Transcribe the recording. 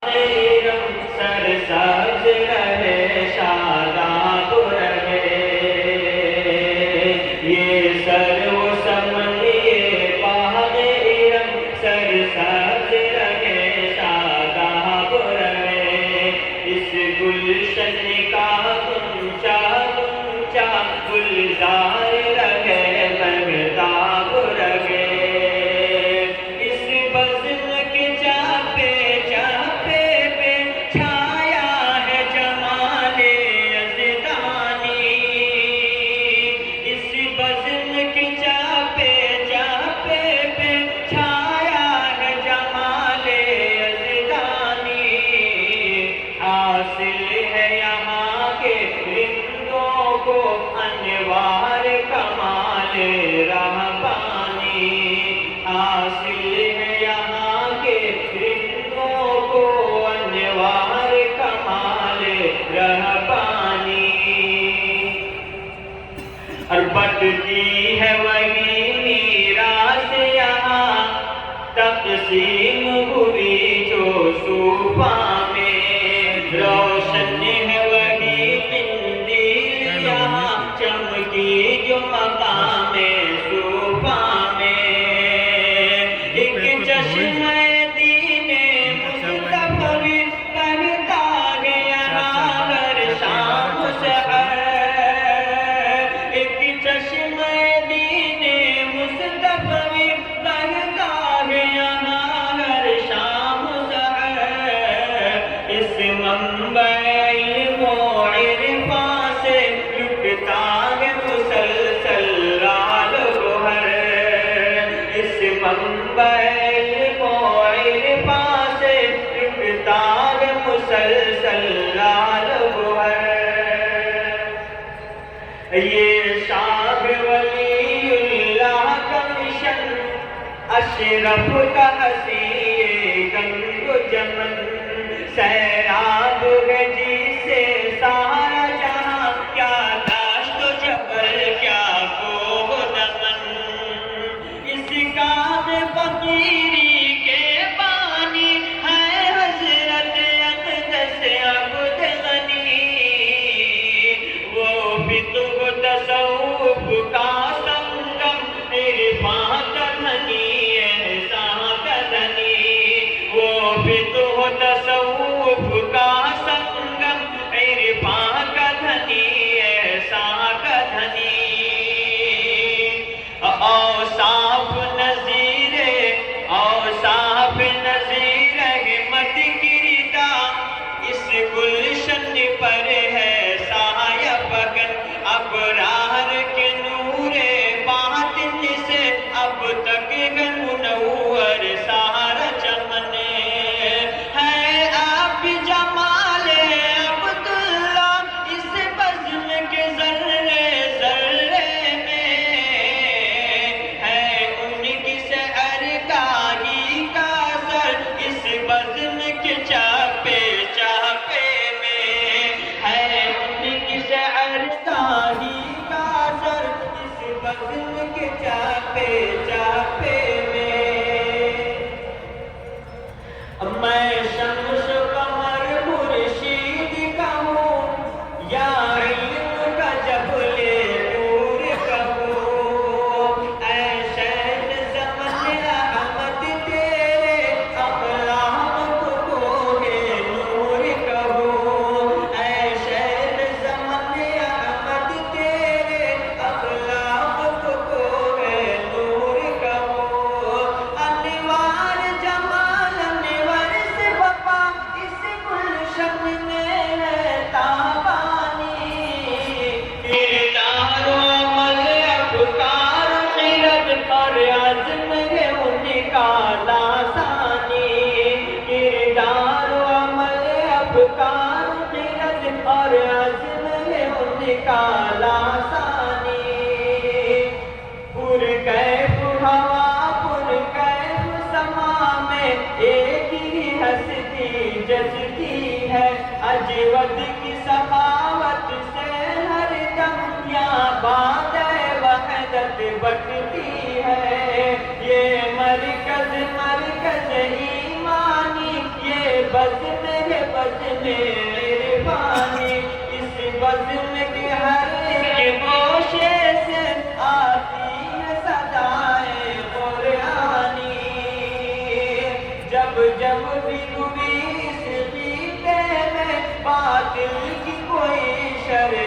سر سبز رہے شاداب رہے، یہ سر و سمن یہ باغ ارم، سر سبز رہے شاداب رہے، اس گلشن کا گنچا گنچا گلزار رہے مہتاب رہے، اس بزم کے چاپے چاپے پہ چھایا ہے جمال یزدانی، اس بزم کے چاپے چاپے پہ چھایا ہے جمال یزدانی، حاصل ہے یہاں کے رندوں کو انوار کمال رہبانی، حاصل ہے یہاں کے رندوں کو انوار کمال رہبانی، اور بٹتی ہے وہی میراث یہاں تقسیم ہوئی جو صوفہ میں، روشن ہے وہی قندیل یہاں چمکی جو مقام صوفہ میں، ایک چشمہ دین مصطفی بہتا ہے یہاں ہر شام سحر، ایک چشمہ دین مصطفی بہتا ہے یہاں ہر شام سحر، اس منبع علم و عرفان سے لٹتا ہے مسلسل رال گوہر، اس منبع علم و عرفان سے لٹتا ہے مسلسل رال گوہر، یہ شاہ ولی اللہ کا مشن اشرف کا حسین گنگ و جمن، سیراب ہے جسے سارا جہاں، کیا داشت و جبل کیا کوہ دمن، اس کام فقیری کے بانی ہے حضرت اقدس عبد غنی، وہ فقہ تصوف کا سنگم عرفان کا دھنی احسان کا دھنی، وہ فقہ تصوف کا سنگم عرفان کا دھنی احسان کا دھنی، اوصاف نظیر اوصاف نظیر احمد گردا، اس گلشن پر ہے سایہ فکن، ابرار کے نور باطن سے اب تک ہے منور سارا چمن، ہے آپ جمال عبداللہ اس بزم کے ذرے ذرے میں، ہے ان کی سحر گاہی کا اثر اس بزم کے چاپے چاپے میں، ہے ان کی سحر گاہی کا اثر اس بزم کے چاپے چاپے میں، میں شمس و قمر مرشید کا ہوں یا علم کا جبل نور کا ہوں، اے شیخ زمن احمد تیرے اقلام کو کوہ نور کا ہوں، اے شیخ زمن احمد تیرے اقلام کو کوہ نور کا ہوں، انوار جمال انور سے بپا اس گلشن میں ہے تابانی، کردار و عمل افکار خرد اور عزم ہے ان کا لاسانی، کردار و عمل افکار خرد اور عزم ہے ان کا لاسانی، پر کیف ہوا پر کیف سما میں ایک ہی ہستی جچتی ہے، اجود کی سخاوت سے ہر دم یا باد وحدت بٹتی ہے، یہ مرکز ایمانی، یہ بزم ہے بزم عرفانی، اس بزم کے ہر ایک گوشے سے آتی ہے صدائے قرآنی۔ جب جب بھی ہوئی اس خطے میں باطل کی کوئی شر